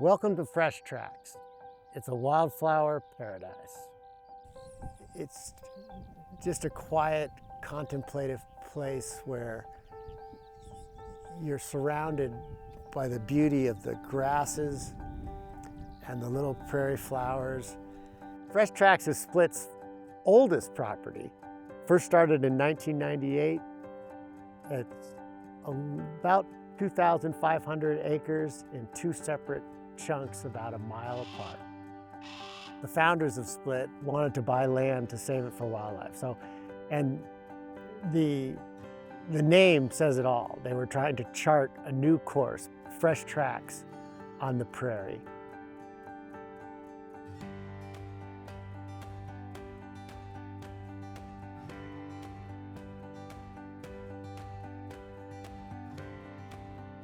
Welcome to Fresh Tracks. It's a wildflower paradise. It's just a quiet, contemplative place where you're surrounded by the beauty of the grasses and the little prairie flowers. Fresh Tracks is Split's oldest property. First started in 1998. It's about 2,500 acres in two separate chunks about a mile apart. The founders of Split wanted to buy land to save it for wildlife. And the name says it all. They were trying to chart a new course, fresh tracks on the prairie.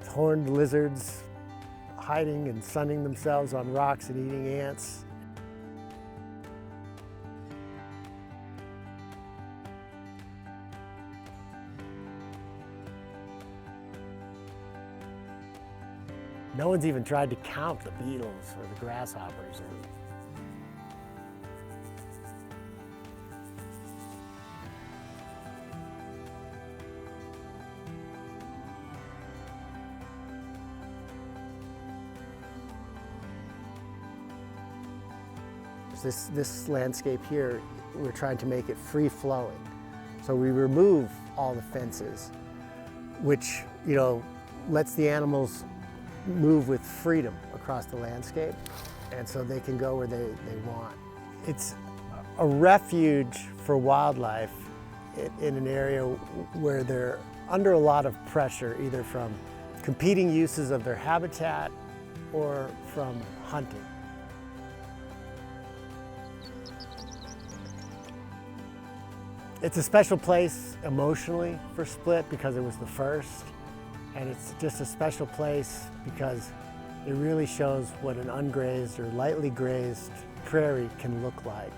Horned lizards hiding and sunning themselves on rocks and eating ants. No one's even tried to count the beetles or the grasshoppers. This landscape here, we're trying to make it free-flowing. So we remove all the fences, which, lets the animals move with freedom across the landscape, and so they can go where they want. It's a refuge for wildlife in an area where they're under a lot of pressure, either from competing uses of their habitat or from hunting. It's a special place emotionally for Split because it was the first, and it's just a special place because it really shows what an ungrazed or lightly grazed prairie can look like.